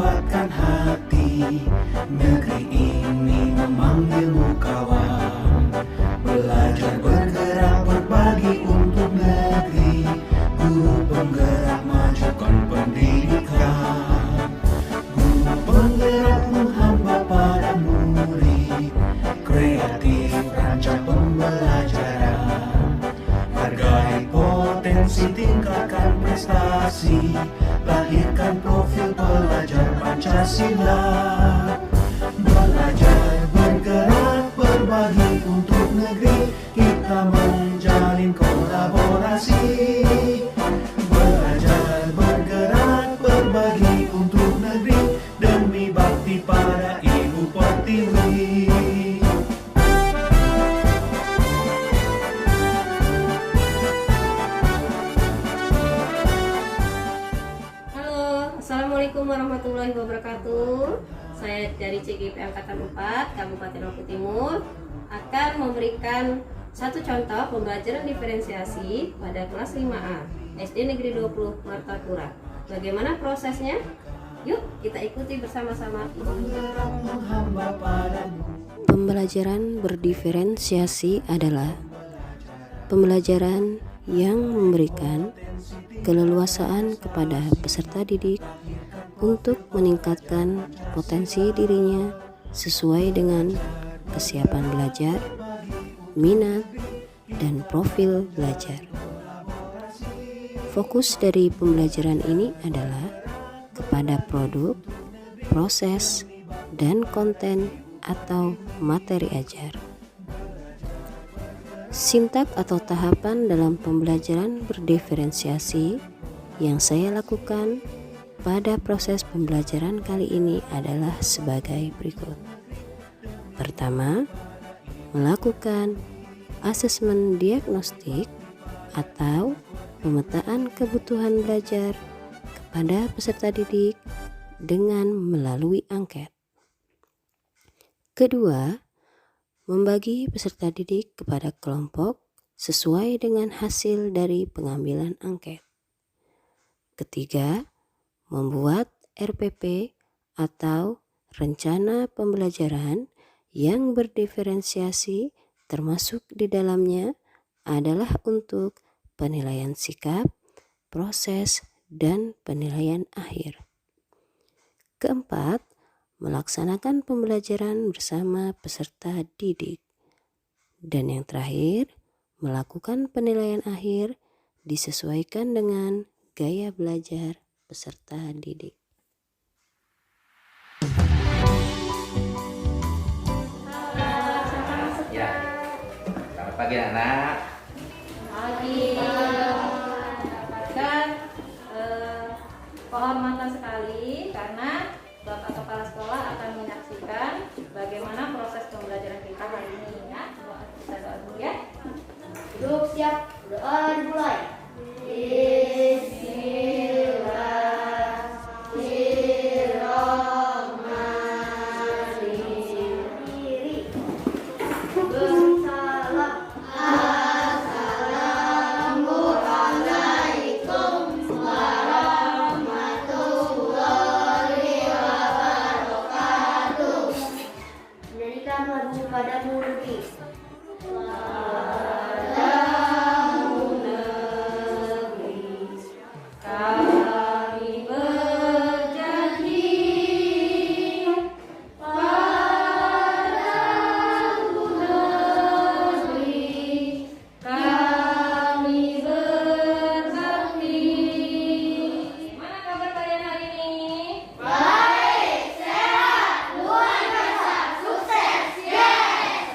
kuatkan hati. Negeri ini memanggilmu kawan. Belajar bergerak berbagi untuk negeri. Guru penggerak majukan pendidikan. Guru penggerak hamba pada murid. Kreatif rancang pembelajaran. Hargai potensi, tingkatkan prestasi. Lahirkan profil pelajar Pancasila. Belajar bergerak berbagi untuk negeri. Kita menjalin kolaborasi. Belajar bergerak berbagi untuk negeri. Demi bakti pada Ibu Pertiwi. Assalamualaikum warahmatullahi wabarakatuh. Saya dari CGP Angkatan 4 Kabupaten Lombok Timur akan memberikan satu contoh pembelajaran diferensiasi pada kelas 5A SD Negeri 20 Martapura. Bagaimana prosesnya? Yuk kita ikuti bersama-sama. Pembelajaran berdiferensiasi adalah pembelajaran yang memberikan keleluasaan kepada peserta didik untuk meningkatkan potensi dirinya sesuai dengan kesiapan belajar, minat, dan profil belajar. Fokus dari pembelajaran ini adalah kepada produk, proses, dan konten atau materi ajar. Sintak atau tahapan dalam pembelajaran berdiferensiasi yang saya lakukan pada proses pembelajaran kali ini adalah sebagai berikut. Pertama, melakukan asesmen diagnostik atau pemetaan kebutuhan belajar kepada peserta didik dengan melalui angket. Kedua, membagi peserta didik kepada kelompok sesuai dengan hasil dari pengambilan angket. Ketiga, membuat RPP atau rencana pembelajaran yang berdiferensiasi, termasuk di dalamnya adalah untuk penilaian sikap, proses, dan penilaian akhir. Keempat, melaksanakan pembelajaran bersama peserta didik. Dan yang terakhir, melakukan penilaian akhir disesuaikan dengan gaya belajar peserta didik. Ya, selamat pagi anak. Pagi. Dan kehormatan sekali karena Bapak Kepala Sekolah akan menyaksikan bagaimana proses pembelajaran kita hari ini ya. Kita doa dulu ya. Duduk siap, doa dimulai. Padamu negeri. Padamu negeri kami berjanji. Padamu negeri kami berbakti. Gimana kabar kalian hari ini? Baik, sehat, luar biasa, sukses,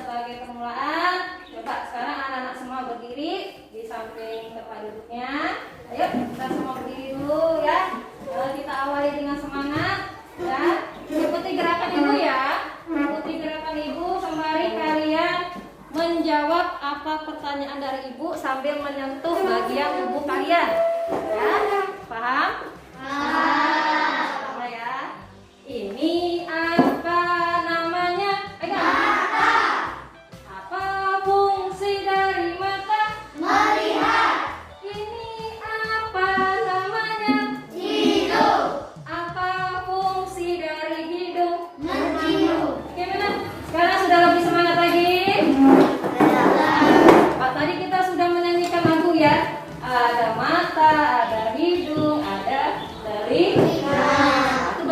Sebagai permulaan, coba sekarang anak-anak semua berdiri di samping tempat duduknya. Ayo kita semua berdiri dulu ya. Kita awali dengan semangat ya. Ikuti gerakan ibu ya. Ikuti gerakan ibu sembari kalian menjawab apa pertanyaan dari ibu sambil menyentuh bagian tubuh kalian. Ya, paham? Sama ya. Ini apa namanya? Apa fungsi dari mata? melihat, Ini apa namanya? hidup, Apa fungsi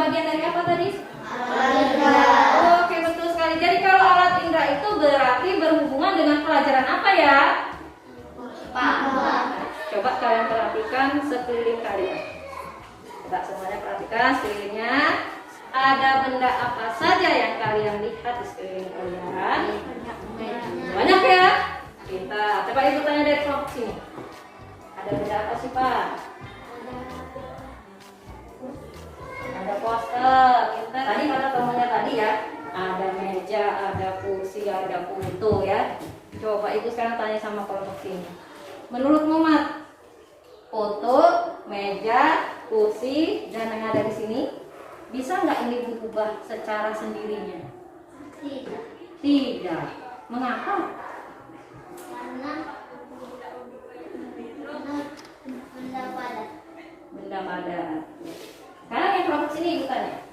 bagian dari apa tadi? Alat indra. Oke, betul sekali. Jadi kalau alat indra itu berarti berhubungan dengan pelajaran apa ya? Pak. Coba kalian perhatikan sekeliling kalian. Coba semuanya perhatikan sekelilingnya. Ada benda apa saja yang kalian lihat di sekeliling kalian? Banyak ya? Kita coba ibu tanya dari kelompok sini. Ada benda apa sih Pak? Ada poster. Kita tadi kata temannya tadi ya. Ada meja, ada kursi, ada foto ya. Coba ibu sekarang tanya sama kelompok sini. Menurut Muhammad, foto, meja, kursi, dan yang ada di sini bisa nggak ini diubah secara sendirinya? Tidak. Tidak. Mengapa? Karena benda padat. Benda padat. Sekarang yang kelompok sini ibu tanya.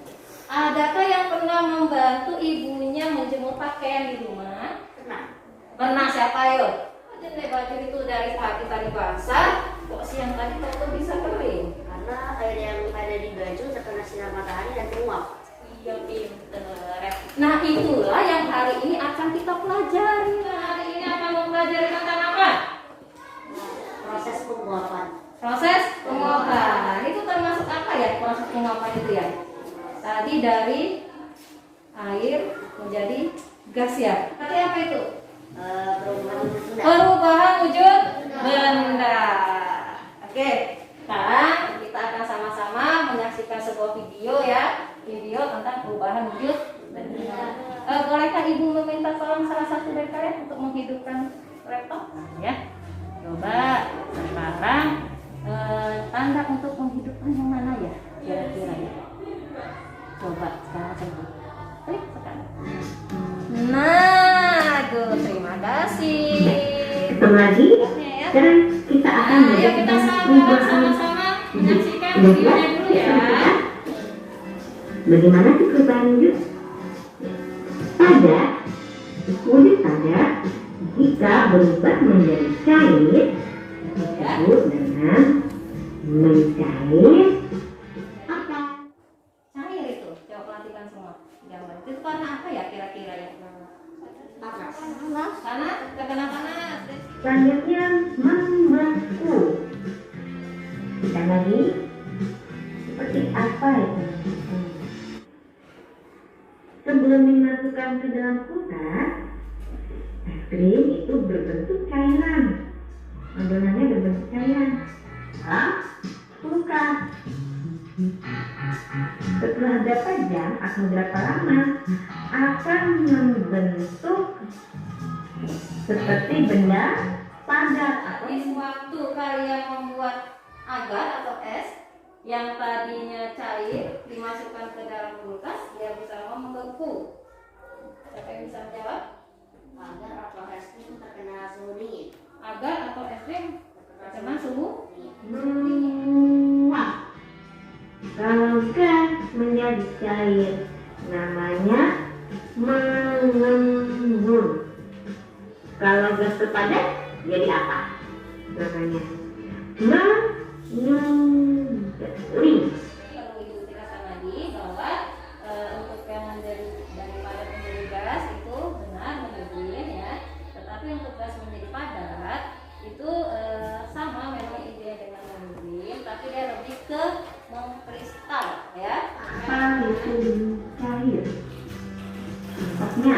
Adakah yang pernah membantu ibunya menjemur pakaian di rumah? Pernah. Pernah siapa ayo? Jadi baju itu dari pagi tadi basah, kok siang tadi kok bisa kering? Karena air yang ada di baju terkena sinar matahari dan menguap. Iya pinter. Nah itulah yang hari ini akan kita pelajari. Nah, hari ini akan mempelajari tentang apa? Proses penguapan. Proses penguapan. Itu termasuk apa ya proses penguapan itu ya? Tadi dari air menjadi gas ya. Tadi apa itu? Perubahan benda. Perubahan wujud benda. Oke, sekarang kita akan sama-sama menyaksikan sebuah video ya, video tentang perubahan wujud benda. Bolehkah ibu meminta tolong salah satu dari kalian untuk menghidupkan laptop? Ya, coba sekarang tanda untuk menghidupkan yang mana ya? Kira-kira ya. Coba sekarang sebut. Klik sekarang. Nah, terima kasih. Ketemu lagi. Ya. Sekarang kita akan Nah, yuk kita sama-sama menyaksikan videonya dulu ya. Bagaimana sih perubahan wujud? Padat, wujud padat jika berubah menjadi cair disebut dengan mencair. Apa? Cair itu, coba perhatikan semua. Gambar itu karena apa ya kira-kira ya? Panas. Karena terkena panas. Selanjutnya membeku. Kita lagi seperti apa itu? Sebelum dimasukkan ke dalam kulkas, es krim itu berbentuk cairan. Adonannya berbentuk cairan. Kulkas. Setelah berapa jam atau berapa lama akan membentuk seperti benda padat atau Di waktu kalian membuat agar atau es yang tadinya cair dimasukkan ke dalam kulkas, dia bisa membeku. Siapa yang bisa menjawab? Agar atau es krim terkena suhu dingin. Agar atau es krim terkena suhu menguap. Kalau gas menjadi cair, namanya mengembun. Kalau gas terpadat, jadi apa? Namanya menyuling. Perlu ibu jelaskan lagi bahwa untuk yang menjadi dari padat menjadi gas itu benar menyuling ya, tetapi untuk gas menjadi padat itu sama memang intinya dengan menyuling, tapi dia lebih ke mengkristal ya. Apa itu cair? Contohnya,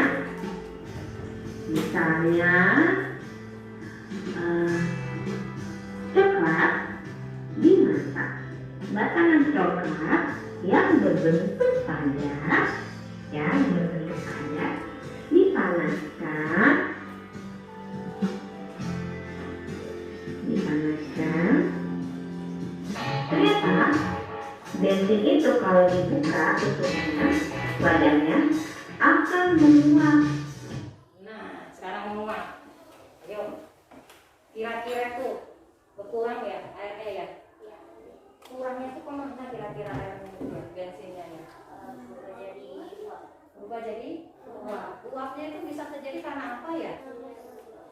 misalnya coklat dimasak. Batangan coklat yang berbentuk padat, dipanaskan, ternyata bensin itu kalau dibuka tutupnya, badannya akan menguap. Nah, sekarang menguap. Ayo, kira-kira tuh berkurang ya airnya ya? Kurangnya tuh kemana kira-kira airnya itu ya, bensinnya ya? Berubah jadi uap. Uapnya itu bisa terjadi karena apa ya?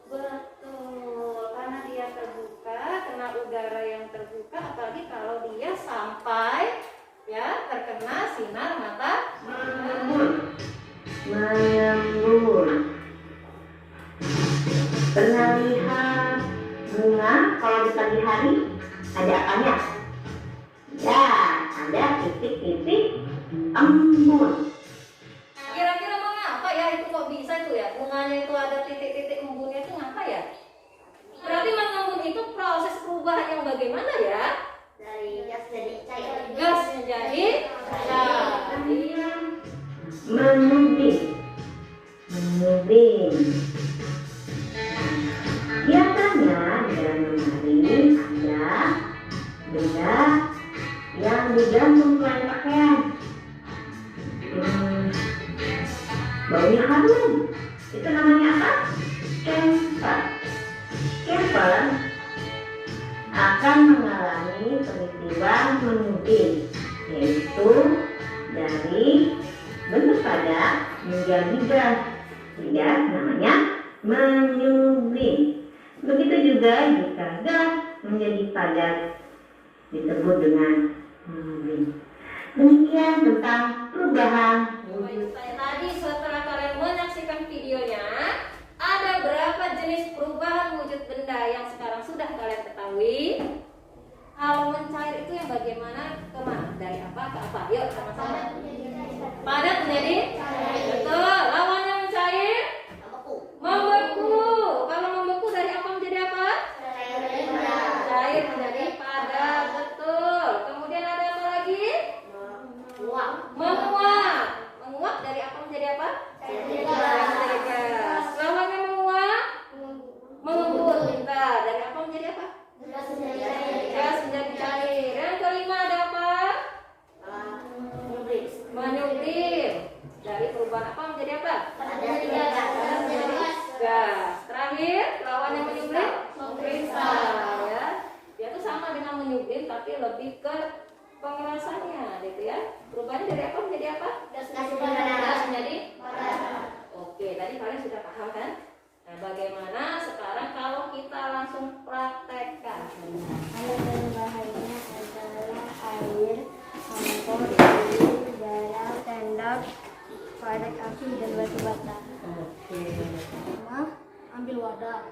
Betul, karena dia terbuka, kena udara yang terbuka, apalagi kalau dia sampai ya terkena sinar embun. Kira-kira mengapa ya itu kok bisa itu ya? Bunganya itu ada titik-titik embunnya itu ngapa ya? Berarti mengembun itu proses perubahan yang bagaimana ya? Dari gas jadi cair. Gas menjadi cair. Menuding. Biasanya dalam lemari ada benda yang digantung selain pakaian. Baunya harum. Itu namanya apa? Camper. Camper akan mengalami peristiwa menuding, yaitu dari bentuk padat menjadi gas. Sehingga namanya menyublim. Begitu juga jika gas menjadi padat disebut dengan menyublim. Demikian tentang perubahan wujud. Tadi setelah kalian menyaksikan videonya, ada berapa jenis perubahan wujud benda yang sekarang sudah kalian ketahui? Kalau mencair itu yang bagaimana kemana? Dari apa ke apa? Yuk sama-sama. Padat menjadi? Betul. Lawannya mencair? Membeku. Kalau membeku dari apa menjadi apa? Cair menjadi padat. Betul. Kemudian ada apa lagi? Menguap. Menguap dari apa menjadi apa? Menjadi gas. Lawannya menguap? Mengembun. Bentar. Dari apa menjadi apa? Gas menjadi cair. Yang kelima ada apa? Menyublim. Dari perubahan apa menjadi apa? Menjadi gas. Terakhir, lawannya menyublim? Kristal. Ya. Dia itu sama dengan menyublim tapi lebih ke pengerasannya, gitu ya. Perubahannya dari apa menjadi apa? Gas menjadi padat. Oke, tadi kalian sudah paham kan? Nah, bagaimana sekarang kalau kita langsung praktekkan? Air berbahayanya adalah air, kompor, air, garam, sendok, korek api, dan batu bata. Oke. Pertama, ambil wadah.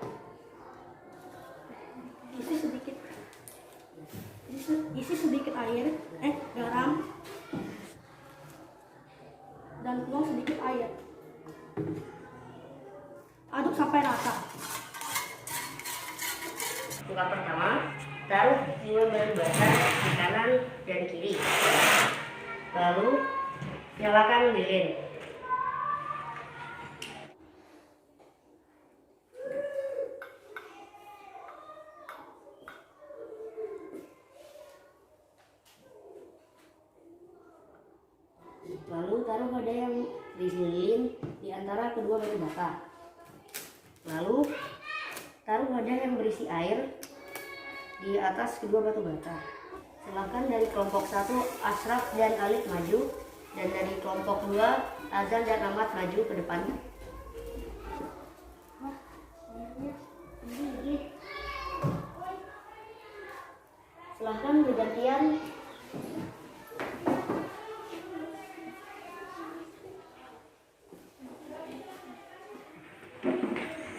Isi sedikit air, garam, dan tuang sedikit air. Aduk sampai rata. Langkah pertama, taruh 2 bahan basah di kanan dan kiri. Lalu nyalakan lilin. Lalu taruh wadah yang berisi lilin di antara kedua batu bata. Lalu taruh wadah yang berisi air di atas kedua batu bata. Silakan dari kelompok 1 Ashraf dan Alif maju, dan dari kelompok 2 Azan dan Ahmad maju ke depan. Silahkan bergantian.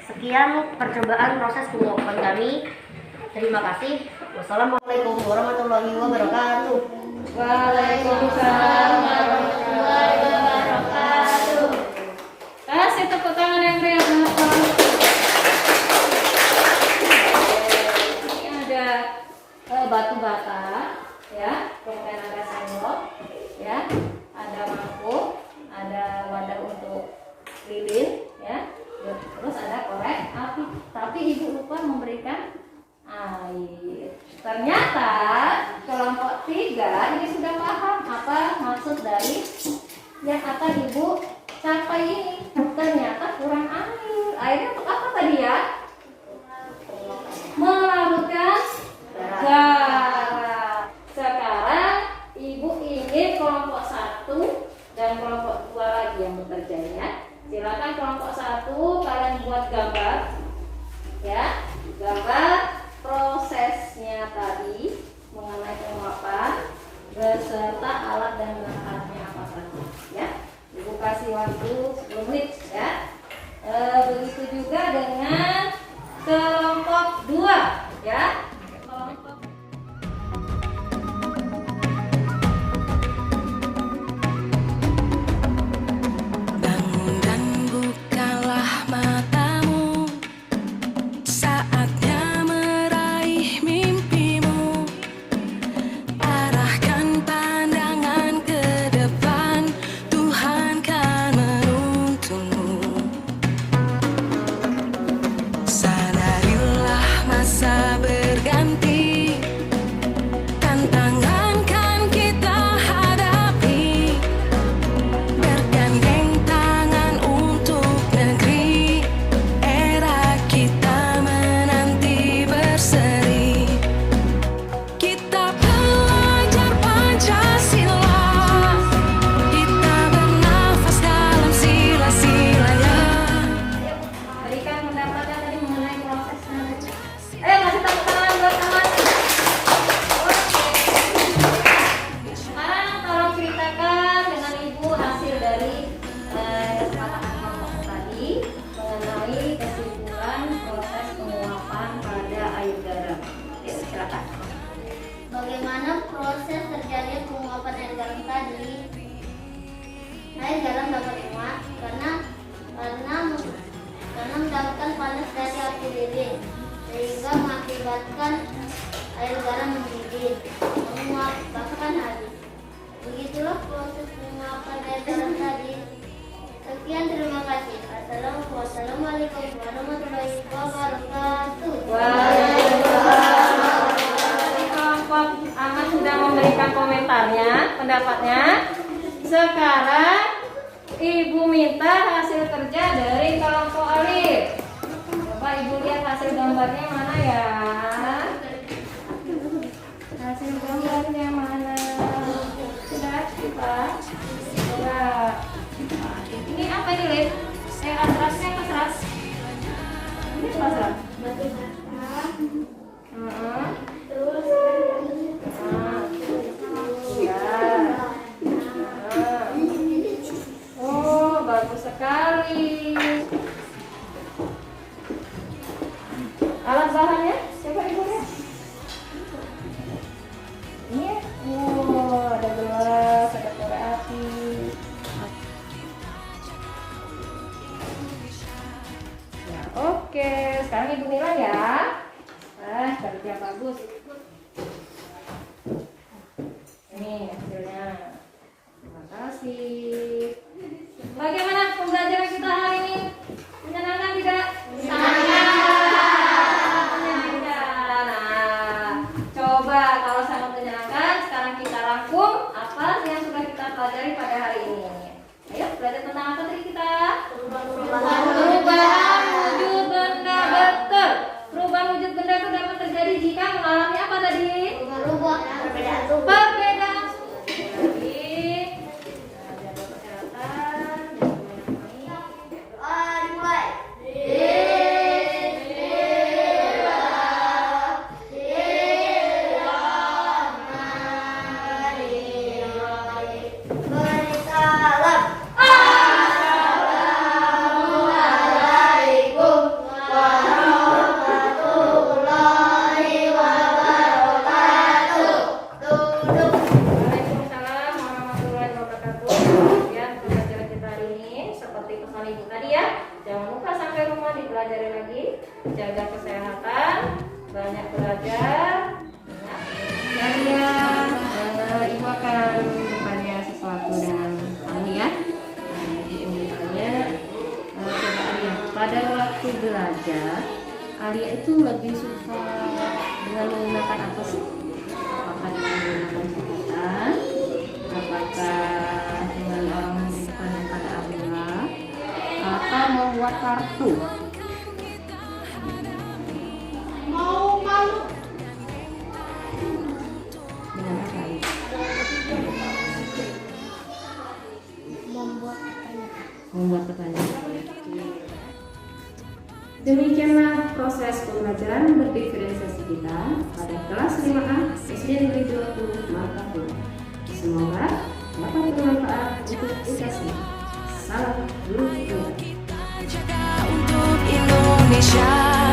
Sekian percobaan proses penguapan kami. Terima kasih. Wassalamualaikum warahmatullahi wabarakatuh. Waalaikumsalam warahmatullahi wabarakatuh. Kasih tepuk tangan yang meriah buat kamu. Ini ada batu bata, ya, kemudian ada sendok, ya, ada mangkuk, ada wadah untuk lilin, ya, terus ada korek api. Tapi ibu lupa memberikan air. Ternyata kelompok 3 ini sudah paham apa maksud dari yang akan ibu capai ini. Ternyata kurang air. Airnya untuk apa tadi ya? Melarutkan garam. Sekarang ibu ingin kelompok 1 dan kelompok 2 lagi yang bekerja, ya. Silakan kelompok 1 kalian buat gambar, ya, gambar prosesnya tadi mengenai penguapan beserta alat dan bahannya apa saja, ya. Ibu kasih waktu 10 menit, ya. Begitu juga dengan kelompok 2, ya. Kelompok mengakibatkan air garam mendidih, menguap, bahkan habis. Begitulah proses penguapan air garam tadi. Sekian, terima kasih. Wassalamualaikum warahmatullahi wabarakatuh. Waalaikumsalam. Kelompok Ahmad sudah memberikan komentarnya, pendapatnya. Sekarang Ibu minta hasil kerja dari kelompok Alif. Coba Ibu lihat hasil gambarnya mana ya? Hasil gambarnya mana? Sudah kita coba. Ini apa ini, Lid? Atrasnya apa serat? Ini apa serat? Batu bata, terus oh, bagus sekali. Alat bahannya, coba Ibu lihat. Ini ya, ada gelas, ada korek api. Ya, oke, sekarang Ibu nilai ya. Kerja bagus. Ini hasilnya. Terima kasih. Bagaimana pembelajaran kita hari ini? Menyenangkan tidak? Menyenangkan. Nah, coba kalau sangat menyenangkan, sekarang kita rangkum apa yang sudah kita pelajari pada hari ini. Ayo, belajar tentang apa tadi kita? Perubahan wujud benda. Betul. Perubahan wujud benda itu dapat terjadi jika mengalami apa tadi? perbedaan suhu. Perbedaan suhu. Jadi, jaga kesehatan, Dimulai. Salam. Assalamualaikum warahmatullahi wabarakatuh. Duduk. Waalaikumsalam warahmatullahi wabarakatuh. Kemudian pembelajaran kita hari ini seperti pesan Ibu tadi ya, jangan lupa sampai rumah dipelajari lagi, jaga kesehatan, banyak belajar. Kalian, Ibu akan bertanya sesuatu dengan kamu ya. Jadi Ibu tanya, coba Alia, pada waktu belajar, Alia itu lebih suka dengan menggunakan apa sih? Apakah dengan menggunakan catatan? Apakah dengan orang memberikan pada Alia? Atau membuat kartu? Dengan apa Alia? Membuat pertanyaan. Demikianlah proses pembelajaran berdiferensiasi kita pada kelas 5A SD Negeri 20 Martapura. Semoga dapat bermanfaat untuk kita semua. Salam guru. Jaga untuk Indonesia.